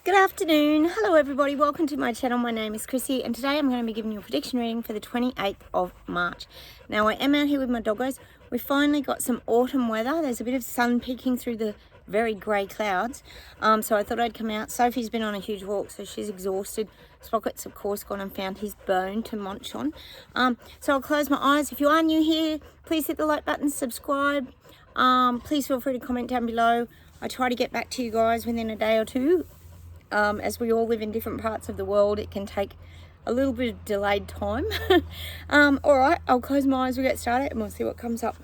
Good afternoon. Hello everybody. Welcome to my channel. My name is Chrissy and today I'm going to be giving you a prediction reading for the 28th of March. Now I am out here with my doggos. We finally got some autumn weather. There's a bit of sun peeking through the very grey clouds. So I thought I'd come out. Sophie's been on a huge walk, so she's exhausted. Sprocket's of course gone and found his bone to munch on. So I'll close my eyes. If you are new here, please hit the like button, subscribe. Please feel free to comment down below. I try to get back to you guys within a day or two. As we all live in different parts of the world, it can take a little bit of delayed time. All right, I'll close my eyes, we'll get started, and we'll see what comes up.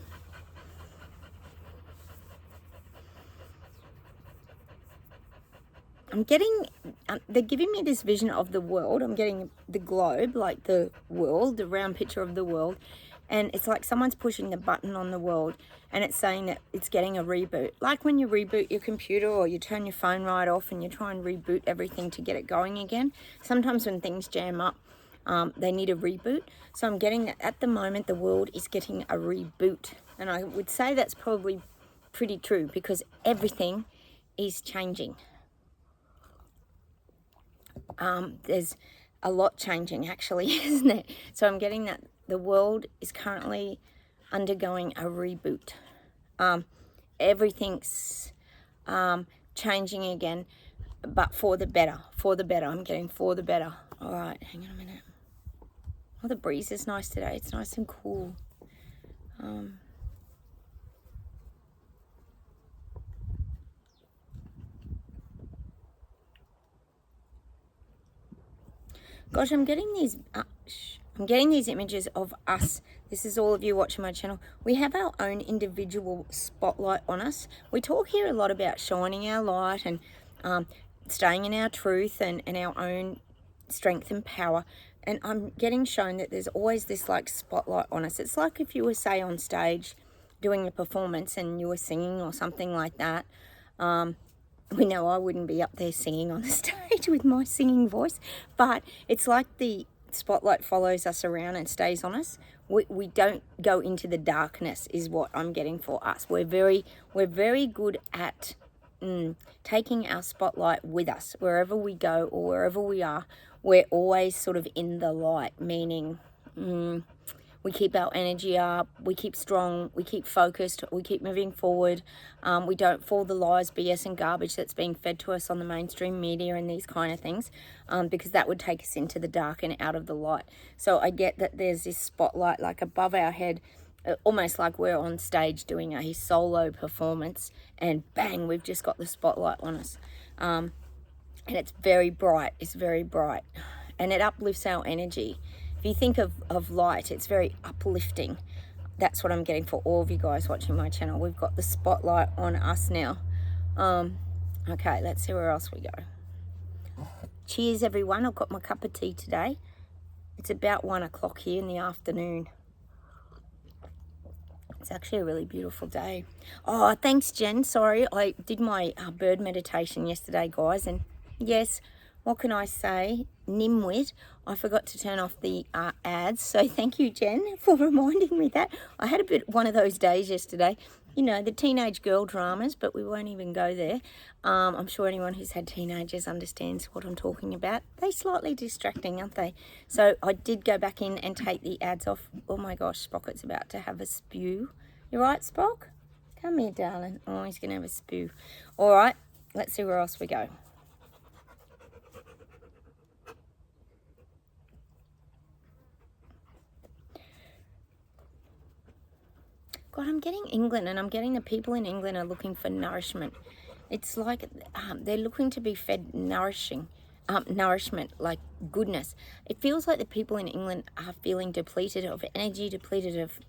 I'm getting, they're giving me this vision of the world. I'm getting the globe, like the world, the round picture of the world. And it's like someone's pushing the button on the world and it's saying that it's getting a reboot. Like when you reboot your computer or you turn your phone right off and you try and reboot everything to get it going again. Sometimes when things jam up, they need a reboot. So I'm getting that at the moment the world is getting a reboot. And I would say that's probably pretty true because everything is changing. There's a lot changing actually, isn't it? So I'm getting that the world is currently undergoing a reboot. Everything's changing again, but for the better. For the better. I'm getting for the better. All right, hang on a minute. Oh, the breeze is nice today. It's nice and cool. Gosh, I'm getting these images of us. This is all of you watching my channel. We have our own individual spotlight on us. We talk here a lot about shining our light and staying in our truth and our own strength and power. And I'm getting shown that there's always this like spotlight on us. It's like if you were, say, on stage doing a performance and you were singing or something like that. We know I wouldn't be up there singing on the stage with my singing voice, but it's like the spotlight follows us around and stays on us. We don't go into the darkness is what I'm getting for us. We're very good at taking our spotlight with us wherever we go or wherever we are. We're always sort of in the light, meaning we keep our energy up, we keep strong, we keep focused, we keep moving forward. We don't fall the lies, BS and garbage that's being fed to us on the mainstream media and these kind of things, because that would take us into the dark and out of the light. So I get that there's this spotlight like above our head, almost like we're on stage doing a solo performance and bang, we've just got the spotlight on us. And it's very bright, and it uplifts our energy. If you think of light, it's very uplifting. That's what I'm getting for all of you guys watching my channel. We've got the spotlight on us now. Okay, let's see where else we go. Cheers, everyone. I've got my cup of tea today. It's about 1 o'clock here in the afternoon. It's actually a really beautiful day. Oh, thanks, Jen. Sorry, I did my bird meditation yesterday, guys. And yes, what can I say? Nimwit, I forgot to turn off the ads. So thank you, Jen, for reminding me that. I had one of those days yesterday. You know, the teenage girl dramas, but we won't even go there. I'm sure anyone who's had teenagers understands what I'm talking about. They're slightly distracting, aren't they? So I did go back in and take the ads off. Oh my gosh, Sprocket's about to have a spew. You right, Sprock? Come here, darling. Oh, he's going to have a spew. All right, let's see where else we go. God, I'm getting England, and I'm getting the people in England are looking for nourishment. It's like they're looking to be fed nourishment, like goodness. It feels like the people in England are feeling depleted of energy, depleted of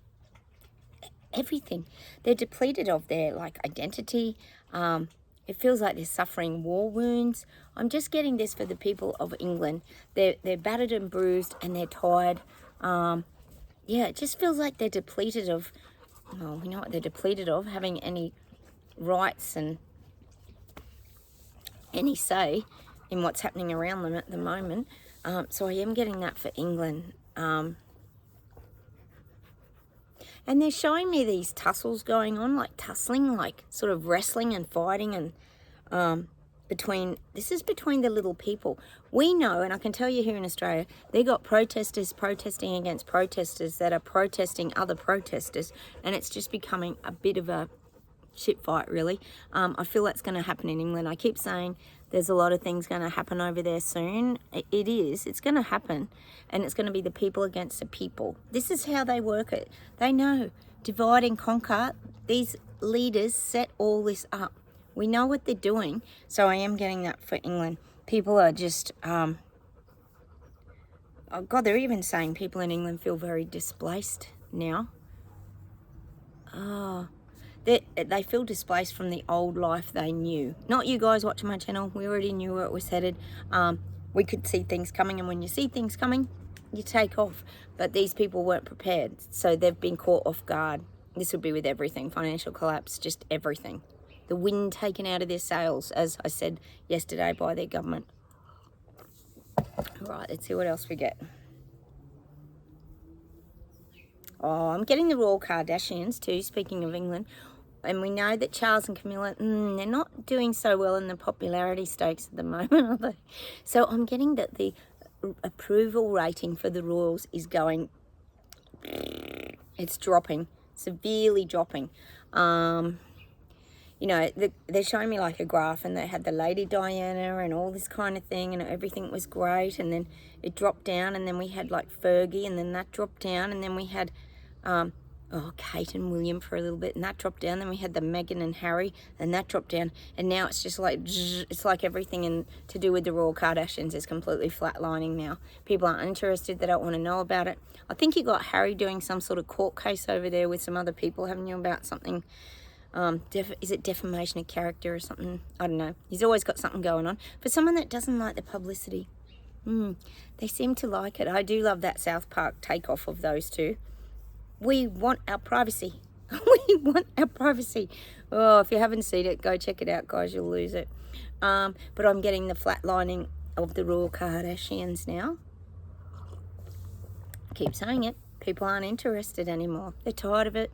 everything. They're depleted of their like identity. It feels like they're suffering war wounds. I'm just getting this for the people of England. They're battered and bruised, and they're tired. Yeah, it just feels like they're depleted of. Well, we know what they're depleted of, having any rights and any say in what's happening around them at the moment. So I am getting that for England. And they're showing me these tussles going on, like tussling, like sort of wrestling and fighting and this is between the little people. We know, and I can tell you here in Australia, they got protesters protesting against protesters that are protesting other protesters, and it's just becoming a bit of a shit fight, really. I feel that's going to happen in England. I keep saying there's a lot of things going to happen over there soon. It's going to happen, and it's going to be the people against the people. This is how they work it. They know, divide and conquer. These leaders set all this up. We know what they're doing, so I am getting that for England. People are just, oh God, they're even saying people in England feel very displaced now. Oh, they feel displaced from the old life they knew. Not you guys watching my channel. We already knew where it was headed. We could see things coming, and when you see things coming, you take off. But these people weren't prepared, so they've been caught off guard. This would be with everything, financial collapse, just everything. The wind taken out of their sails, as I said yesterday, by their government. All right, let's see what else we get. Oh, I'm getting the Royal Kardashians too, speaking of England. And we know that Charles and Camilla, they're not doing so well in the popularity stakes at the moment, are they? So I'm getting that the approval rating for the royals is going, it's dropping, severely dropping. You know, they're showing me like a graph, and they had the Lady Diana and all this kind of thing, and everything was great, and then it dropped down, and then we had like Fergie, and then that dropped down, and then we had Kate and William for a little bit, and that dropped down. Then we had the Meghan and Harry, and that dropped down, and now it's just like, it's like everything to do with the Royal Kardashians is completely flatlining now. People aren't interested, they don't want to know about it. I think you got Harry doing some sort of court case over there with some other people, haven't you, about something? Is it defamation of character or something? I don't know. He's always got something going on. For someone that doesn't like the publicity, they seem to like it. I do love that South Park takeoff of those two. We want our privacy. We want our privacy. Oh, if you haven't seen it, go check it out, guys. You'll lose it. But I'm getting the flatlining of the Royal Kardashians now. I keep saying it. People aren't interested anymore. They're tired of it.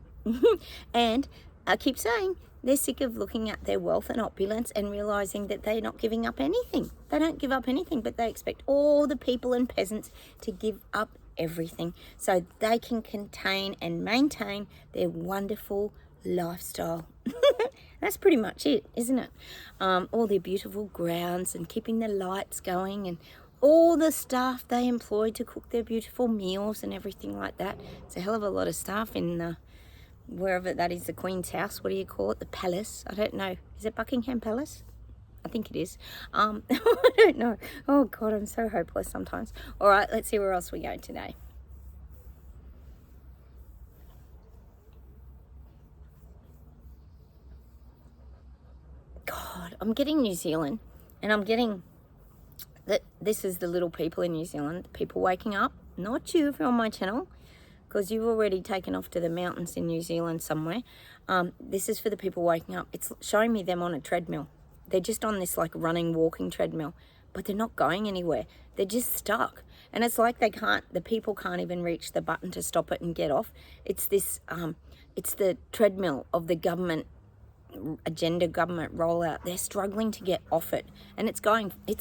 And I keep saying they're sick of looking at their wealth and opulence and realising that they're not giving up anything. They don't give up anything, but they expect all the people and peasants to give up everything so they can contain and maintain their wonderful lifestyle. That's pretty much it, isn't it? All their beautiful grounds and keeping the lights going and all the staff they employ to cook their beautiful meals and everything like that. It's a hell of a lot of staff in the wherever that is, the Queen's house. What do you call it? The palace? I don't know. Is it Buckingham Palace? I think it is. I don't know. Oh God, I'm so hopeless sometimes. All right, let's see where else we go today. God, I'm getting New Zealand, and I'm getting that this is the little people in New Zealand, people waking up. Not you if you're on my channel, because you've already taken off to the mountains in New Zealand somewhere. This is for the people waking up. It's showing me them on a treadmill. They're just on this like running, walking treadmill, but they're not going anywhere. They're just stuck. And it's like the people can't even reach the button to stop it and get off. It's this, it's the treadmill of the government agenda, government rollout. They're struggling to get off it. And it's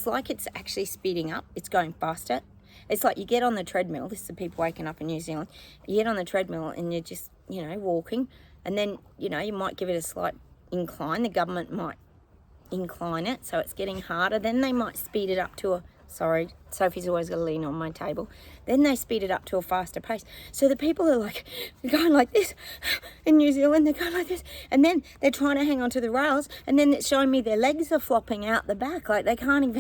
like it's actually speeding up. It's going faster. It's like you get on the treadmill. This is the people waking up in New Zealand. You get on the treadmill and you're just, walking. And then, you might give it a slight incline. The government might incline it so it's getting harder. Then they might speed it up to sorry, Sophie's always got to lean on my table. Then they speed it up to a faster pace. So the people are like, going like this. In New Zealand, they're going like this. And then they're trying to hang on to the rails. And then it's showing me their legs are flopping out the back. Like they can't,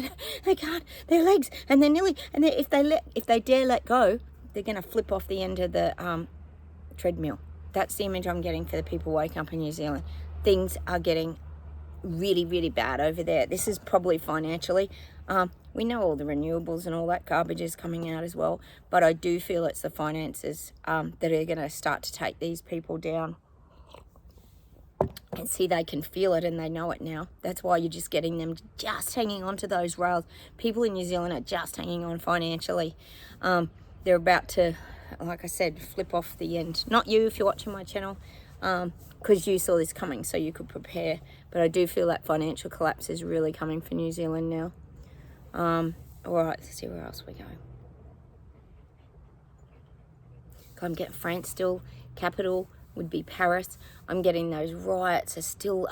their legs. And they're nearly, and if they dare let go, they're going to flip off the end of the treadmill. That's the image I'm getting for the people waking up in New Zealand. Things are getting really, really bad over there. This is probably financially. We know all the renewables and all that garbage is coming out as well, but I do feel it's the finances that are going to start to take these people down. And see, they can feel it and they know it now. That's why you're just getting them just hanging on to those rails. People in New Zealand are just hanging on financially. They're about to, like I said, flip off the end. Not you if you're watching my channel, because you saw this coming so you could prepare. But I do feel that financial collapse is really coming for New Zealand now. All right, let's see where else we go. I'm getting France still. Capital would be Paris. I'm getting those riots are still,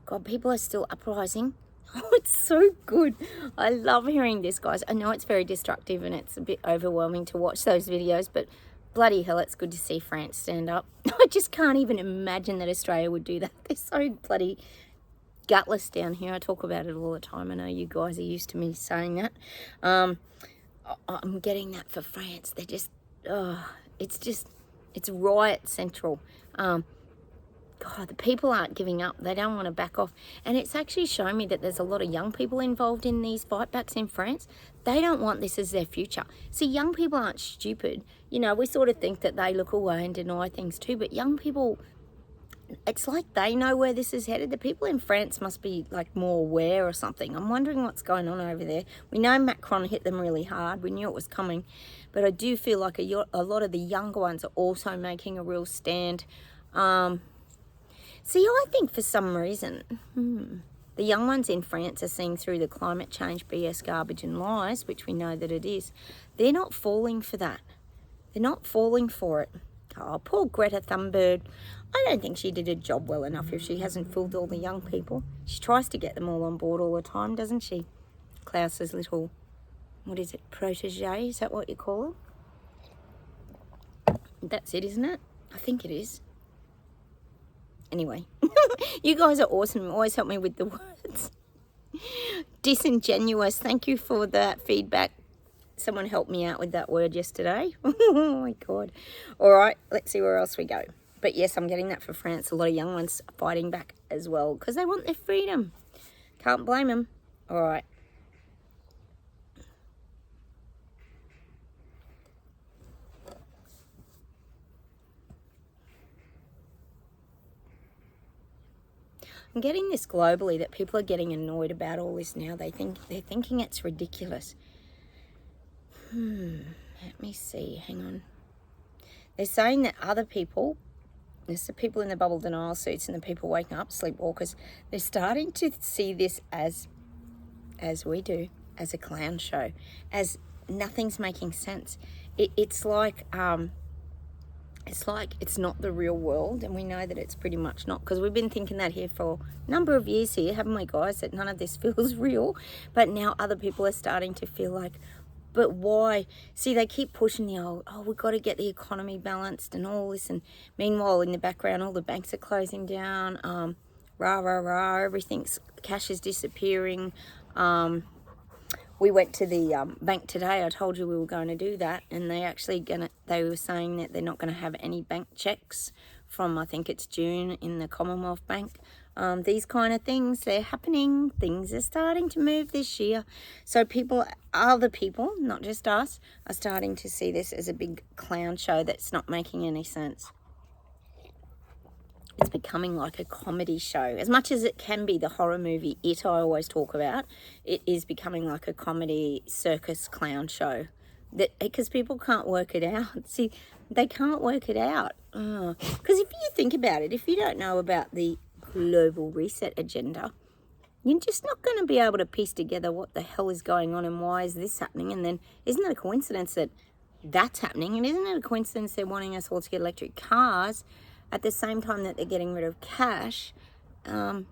God, people are still uprising. Oh, it's so good. I love hearing this, guys. I know it's very destructive and it's a bit overwhelming to watch those videos, but bloody hell, it's good to see France stand up. I just can't even imagine that Australia would do that. They're so bloody gutless down here. I talk about it all the time. I know you guys are used to me saying that. I'm getting that for France. They're just, it's riot central. God, the people aren't giving up. They don't want to back off. And it's actually shown me that there's a lot of young people involved in these fightbacks in France. They don't want this as their future. See, young people aren't stupid. You know, we sort of think that they look away and deny things too, but young people, it's like they know where this is headed. The people in France must be like more aware or something. I'm wondering what's going on over there. We know Macron hit them really hard. We knew it was coming. But I do feel like a lot of the younger ones are also making a real stand. See, I think for some reason, the young ones in France are seeing through the climate change BS garbage and lies, which we know that it is. They're not falling for that. They're not falling for it. Oh, poor Greta Thunberg. I don't think she did a job well enough if she hasn't fooled all the young people. She tries to get them all on board all the time, doesn't she? Klaus's little, what is it, protege? Is that what you call it? That's it, isn't it? I think it is. Anyway, you guys are awesome. You always help me with the words. Disingenuous. Thank you for that feedback. Someone helped me out with that word yesterday. Oh my God. All right, let's see where else we go. But yes, I'm getting that for France. A lot of young ones fighting back as well because they want their freedom. Can't blame them. All right. I'm getting this globally that people are getting annoyed about all this now. They're thinking it's ridiculous. Let me see. Hang on. They're saying that other people, there's the people in the bubble denial suits and the people waking up, sleepwalkers, they're starting to see this as we do, as a clown show, as nothing's making sense. It's like it's not the real world, and we know that it's pretty much not, because we've been thinking that here for a number of years here, haven't we, guys, that none of this feels real. But now other people are starting to feel like, but why? See, they keep pushing the old, oh, we've got to get the economy balanced and all this, and meanwhile in the background all the banks are closing down, everything's, cash is disappearing. We went to the bank today. I told you we were going to do that, and they were saying that they're not going to have any bank checks from, I think it's June, in the Commonwealth Bank. These kind of things, they're happening. Things are starting to move this year. So other people, not just us, are starting to see this as a big clown show that's not making any sense. It's becoming like a comedy show. As much as it can be the horror movie It I always talk about, it is becoming like a comedy circus clown show. Because people can't work it out. See, they can't work it out. Because if you think about it, if you don't know about the global reset agenda, you're just not going to be able to piece together what the hell is going on and why is this happening. And then isn't it a coincidence that that's happening? And isn't it a coincidence they're wanting us all to get electric cars at the same time that they're getting rid of cash, at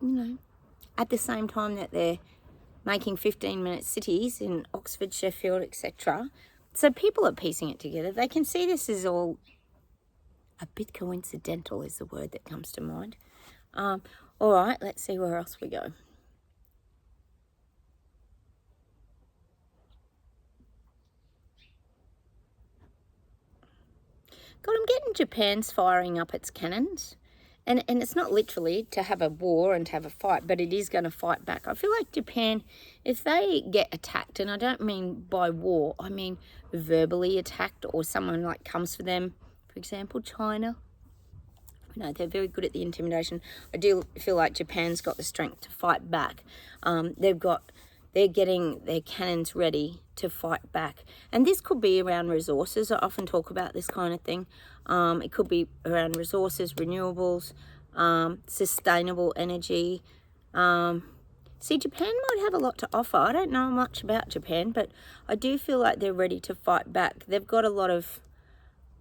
the same time that they're making 15-minute cities in Oxford, Sheffield, etc. So people are piecing it together. They can see this is all a bit coincidental is the word that comes to mind. All right, let's see where else we go. God, I'm getting Japan's firing up its cannons. And it's not literally to have a war and to have a fight, but it is going to fight back. I feel like Japan, if they get attacked, and I don't mean by war, I mean verbally attacked, or someone like comes for them, for example, China. You know, they're very good at the intimidation. I do feel like Japan's got the strength to fight back. They're getting their cannons ready to fight back. And this could be around resources. I often talk about this kind of thing. It could be around resources, renewables, sustainable energy. See, Japan might have a lot to offer. I don't know much about Japan, but I do feel like they're ready to fight back. They've got a lot of,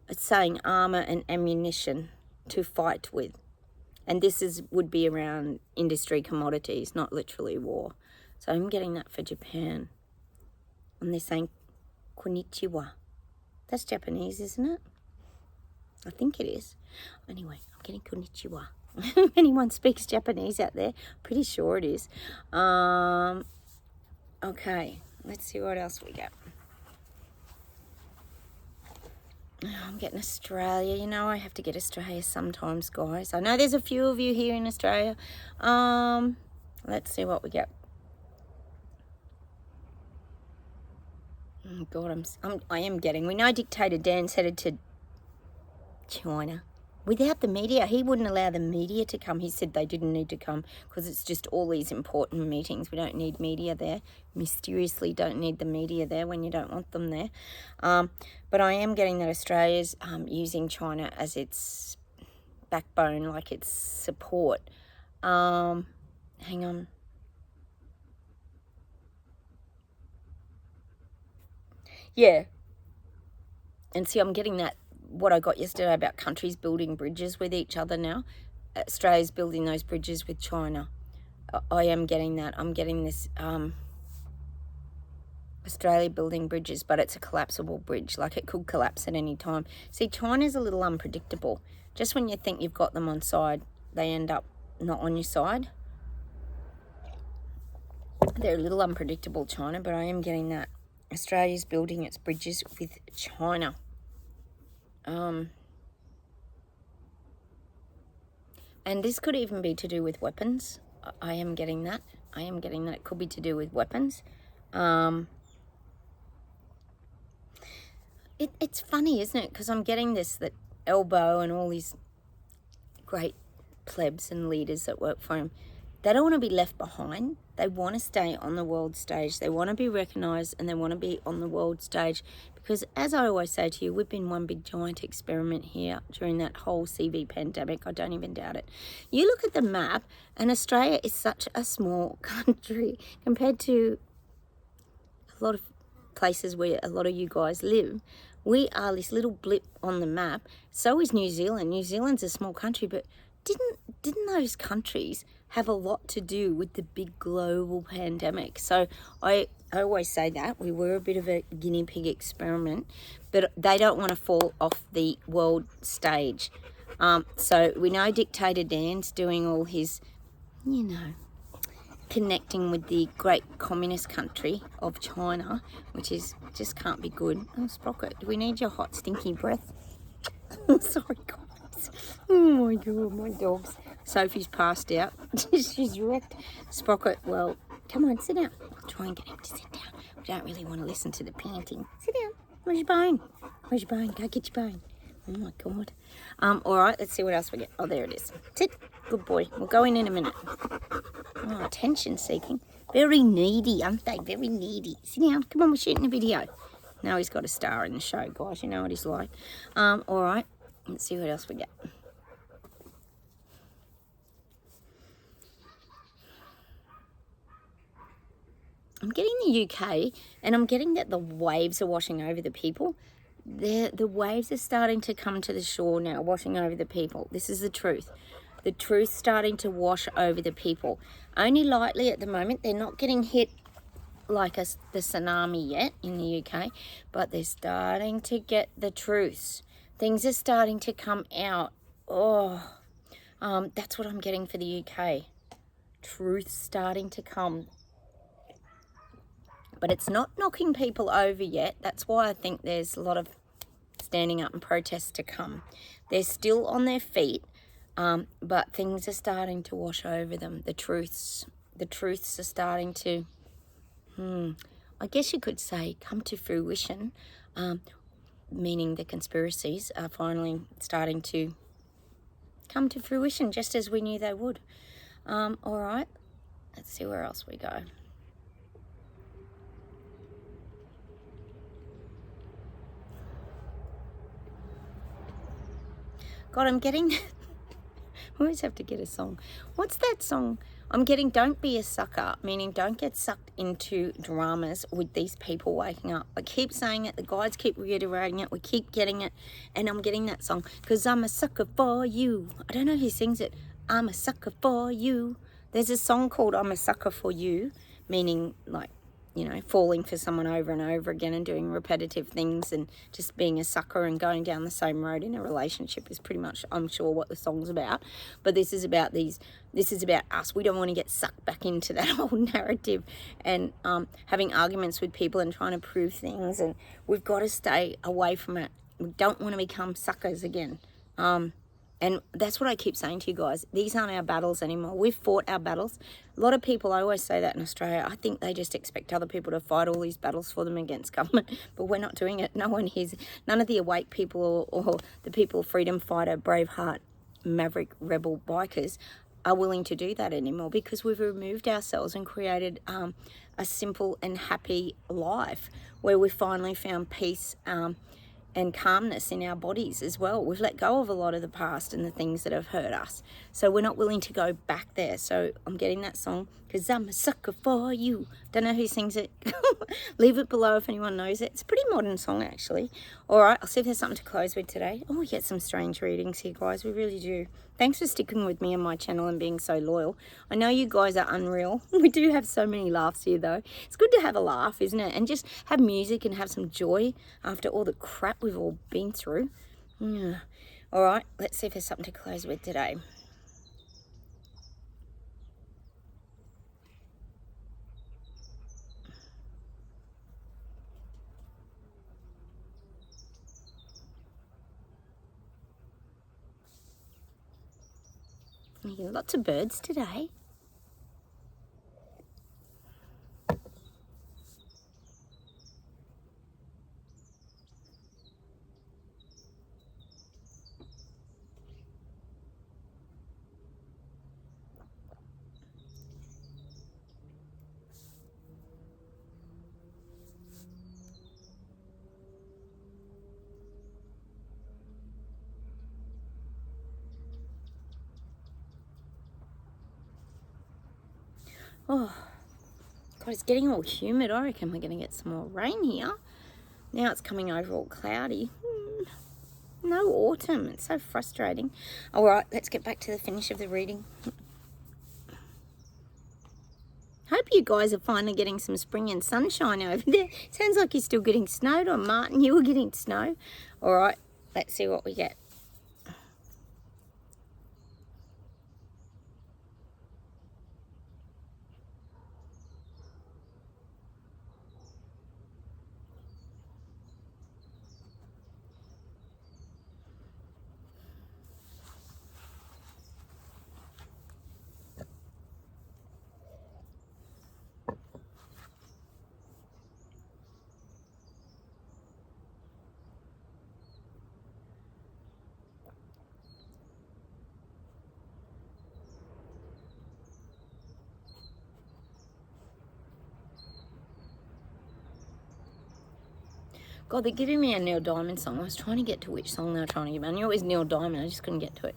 it's saying, armor and ammunition to fight with. And this would be around industry commodities, not literally war. So I'm getting that for Japan. And they're saying konnichiwa. That's Japanese, isn't it? I think it is. Anyway, I'm getting konnichiwa. If anyone speaks Japanese out there, pretty sure it is. Okay, let's see what else we get. I'm getting Australia. You know, I have to get Australia sometimes, guys. I know there's a few of you here in Australia. Let's see what we get. Oh God, I am getting. We know Dictator Dan's headed to China. Without the media, he wouldn't allow the media to come. He said they didn't need to come because it's just all these important meetings. We don't need media there. Mysteriously don't need the media there when you don't want them there. But I am getting that Australia's using China as its backbone, like its support. Hang on. Yeah. And see, I'm getting that, what I got yesterday about countries building bridges with each other now. Australia's building those bridges with China. I am getting that. I'm getting this Australia building bridges, but it's a collapsible bridge. Like, it could collapse at any time. See, China's a little unpredictable. Just when you think you've got them on side, they end up not on your side. They're a little unpredictable, China, but I am getting that. Australia's building its bridges with China. And this could even be to do with weapons. I am getting that. I am getting that it could be to do with weapons. It's funny, isn't it? Because I'm getting this, that Elbow and all these great plebs and leaders that work for him, they don't want to be left behind. They want to stay on the world stage. They want to be recognised and they want to be on the world stage. Because as I always say to you, we've been one big giant experiment here during that whole CV pandemic. I don't even doubt it. You look at the map and Australia is such a small country compared to a lot of places where a lot of you guys live. We are this little blip on the map. So is New Zealand. New Zealand's a small country, but didn't those countries have a lot to do with the big global pandemic? So I always say that we were a bit of a guinea pig experiment, but they don't want to fall off the world stage. So we know Dictator Dan's doing all his, you know, connecting with the great communist country of China, which is just can't be good. Oh, Sprocket, do we need your hot stinky breath? I'm sorry, guys. Oh my God, my dogs. Sophie's passed out. She's wrecked. Sprocket, well, come on, sit down. I'll try and get him to sit down. We don't really want to listen to the panting. Sit down. Where's your bone? Where's your bone? Go get your bone. Oh my God. All right, let's see what else we get. Oh, there it is. Sit. Good boy. We'll go in a minute. Oh, attention seeking. Very needy, aren't they? Very needy. Sit down. Come on, we're shooting a video. Now he's got a star in the show, guys. You know what he's like. All right. Let's see what else we get. I'm getting the UK, and I'm getting that the waves are washing over the people. The waves are starting to come to the shore now, washing over the people. This is the truth. The truth's starting to wash over the people. Only lightly at the moment. They're not getting hit like the tsunami yet in the UK, but they're starting to get the truths. Things are starting to come out. Oh, that's what I'm getting for the UK. Truth's starting to come. But it's not knocking people over yet. That's why I think there's a lot of standing up and protests to come. They're still on their feet, but things are starting to wash over them. The truths are starting to, I guess you could say, come to fruition, meaning the conspiracies are finally starting to come to fruition, just as we knew they would. All right, let's see where else we go. God, I'm getting always have to get a song. What's that song? I'm getting don't be a sucker, meaning don't get sucked into dramas with these people waking up. I keep saying it, the guides keep reiterating it, we keep getting it, and I'm getting that song, because I'm a sucker for you. I don't know who sings it. I'm a sucker for you. There's a song called I'm a Sucker for You, meaning like, you know, falling for someone over and over again and doing repetitive things and just being a sucker and going down the same road in a relationship is pretty much, I'm sure, what the song's about. But this is about us. We don't want to get sucked back into that whole narrative and having arguments with people and trying to prove things, and we've got to stay away from it. We don't want to become suckers again. And that's what I keep saying to you guys. These aren't our battles anymore. We've fought our battles. A lot of people, I always say that in Australia, I think they just expect other people to fight all these battles for them against government, but we're not doing it. No one hears, none of the awake people or the people, freedom fighter, braveheart, maverick, rebel bikers are willing to do that anymore, because we've removed ourselves and created a simple and happy life where we finally found peace and calmness in our bodies as well. We've let go of a lot of the past and the things that have hurt us. So we're not willing to go back there. So I'm getting that song, because I'm a sucker for you. Don't know who sings it. Leave it below if anyone knows it. It's a pretty modern song, actually. All right, I'll see if there's something to close with today. Oh, we get some strange readings here, guys. We really do. Thanks for sticking with me and my channel and being so loyal. I know you guys are unreal. We do have so many laughs here, though. It's good to have a laugh, isn't it? And just have music and have some joy after all the crap we've all been through. Yeah. All right, let's see if there's something to close with today. Lots of birds today. Oh, God, it's getting all humid. I reckon we're going to get some more rain here. Now it's coming over all cloudy. No autumn. It's so frustrating. All right, let's get back to the finish of the reading. Hope you guys are finally getting some spring and sunshine over there. Sounds like you're still getting snowed on, Martin. You were getting snow. All right, let's see what we get. God, they're giving me a Neil Diamond song. I was trying to get to which song they were trying to give me. I knew it was Neil Diamond. I just couldn't get to it.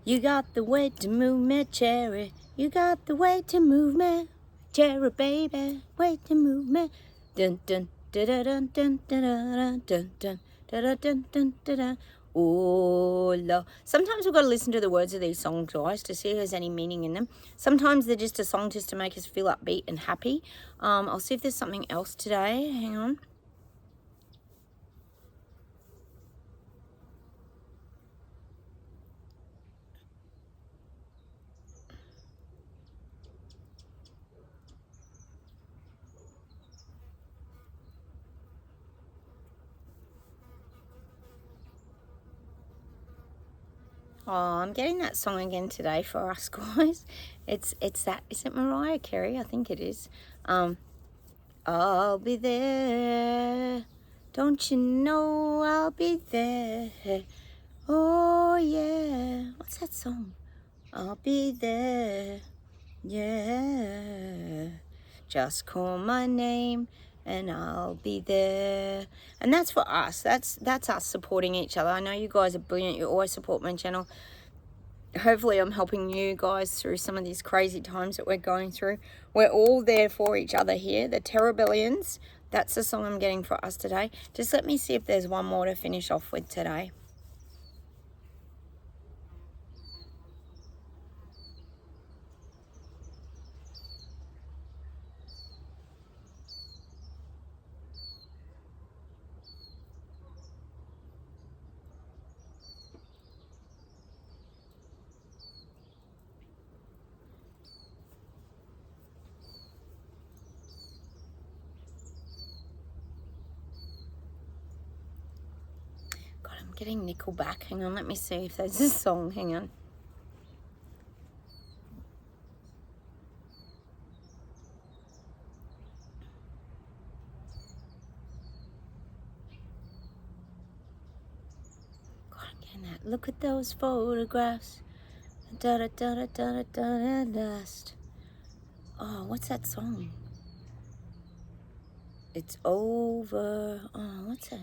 You got the way to move me, cherry. You got the way to move me, cherry baby. Way to move me. Dun dun dun dun dun dun dun dun dun dun dun dun. Oh, love. Sometimes we've got to listen to the words of these songs, guys, to see if there's any meaning in them. Sometimes they're just a song just to make us feel upbeat and happy. I'll see if there's something else today. Hang on. Oh, I'm getting that song again today for us, guys. It's that. Is it Mariah Carey? I think it is. I'll be there. Don't you know I'll be there? Oh, yeah. What's that song? I'll be there. Yeah. Just call my name and I'll be there. And that's for us. That's us supporting each other. I know you guys are brilliant. You always support my channel. hopefully I'm helping you guys through some of these crazy times that we're going through. We're all there for each other here. The Terrabellions, that's the song I'm getting for us today. Just let me see if there's one more to finish off with today. I'm getting Nickelback. Hang on, let me see if there's a song. Hang on. God, I'm getting that. Look at those photographs. Da da da da da da da dust. Oh, what's that song? It's over. Oh, what's that?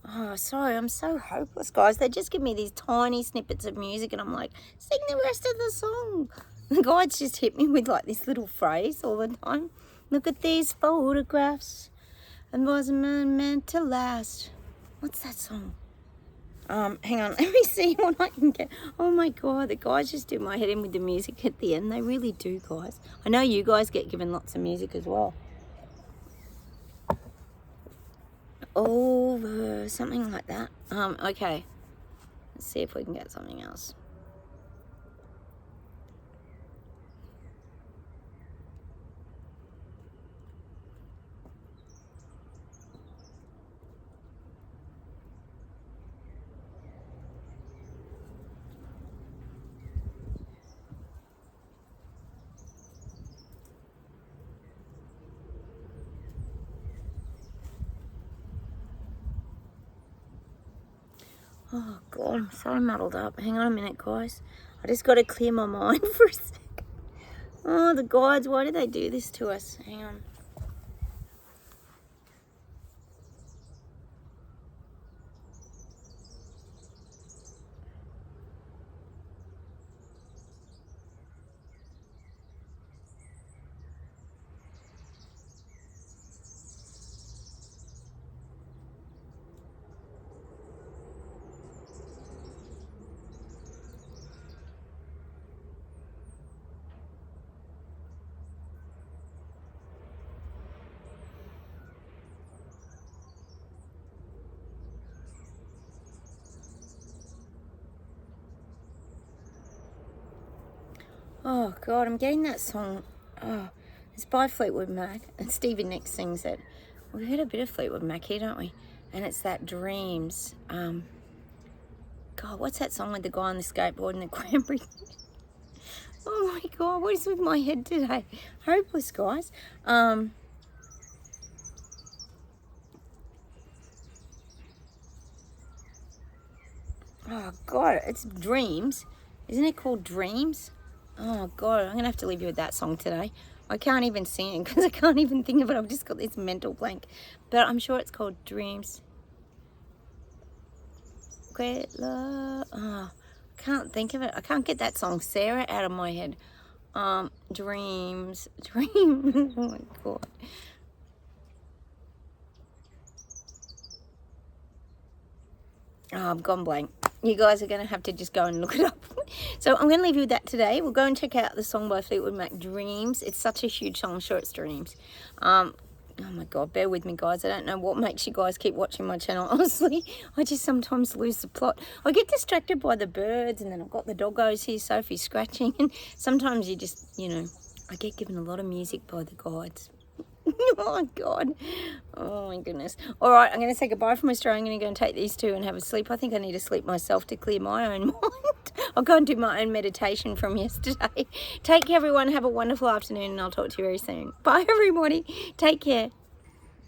Oh, sorry, I'm so hopeless, guys. They just give me these tiny snippets of music and I'm like, sing the rest of the song. The guides just hit me with like this little phrase all the time. Look at these photographs. And wasn't meant to last. What's that song? Hang on, let me see what I can get. Oh my God, the guys just do my head in with the music at the end. They really do, guys. I know you guys get given lots of music as well. Over, something like that. Okay. Let's see if we can get something else. Oh God, I'm so muddled up. Hang on a minute, guys. I just got to clear my mind for a sec. Oh, the guides, why do they do this to us? Hang on. Oh God, I'm getting that song. Oh, it's by Fleetwood Mac, and Stevie Nicks sings it. We've heard a bit of Fleetwood Mac here, don't we? And it's that Dreams. God, what's that song with the guy on the skateboard and the cranberry? Oh my God, what is with my head today? Hopeless, guys. Oh God, it's Dreams. Isn't it called Dreams? Oh God, I'm gonna have to leave you with that song today. I can't even sing it because I can't even think of it. I've just got this mental blank. But I'm sure it's called Dreams. Great love. Oh, I can't think of it. I can't get that song, Sarah, out of my head. Dreams. Dreams. Oh my God. Oh, I've gone blank. You guys are going to have to just go and look it up. So I'm going to leave you with that today. We'll go and check out the song by Fleetwood Mac, Dreams. It's such a huge song. I'm sure it's Dreams. Oh my God, bear with me, guys. I don't know what makes you guys keep watching my channel. Honestly, I just sometimes lose the plot. I get distracted by the birds, and then I've got the doggos here, Sophie scratching. And sometimes you just, you know, I get given a lot of music by the guides. Oh my God. Oh my goodness. All right, I'm going to say goodbye from Australia. I'm going to go and take these two and have a sleep. I think I need to sleep myself to clear my own mind. I'll go and do my own meditation from yesterday. Take care, everyone. Have a wonderful afternoon, and I'll talk to you very soon. Bye, everybody. Take care.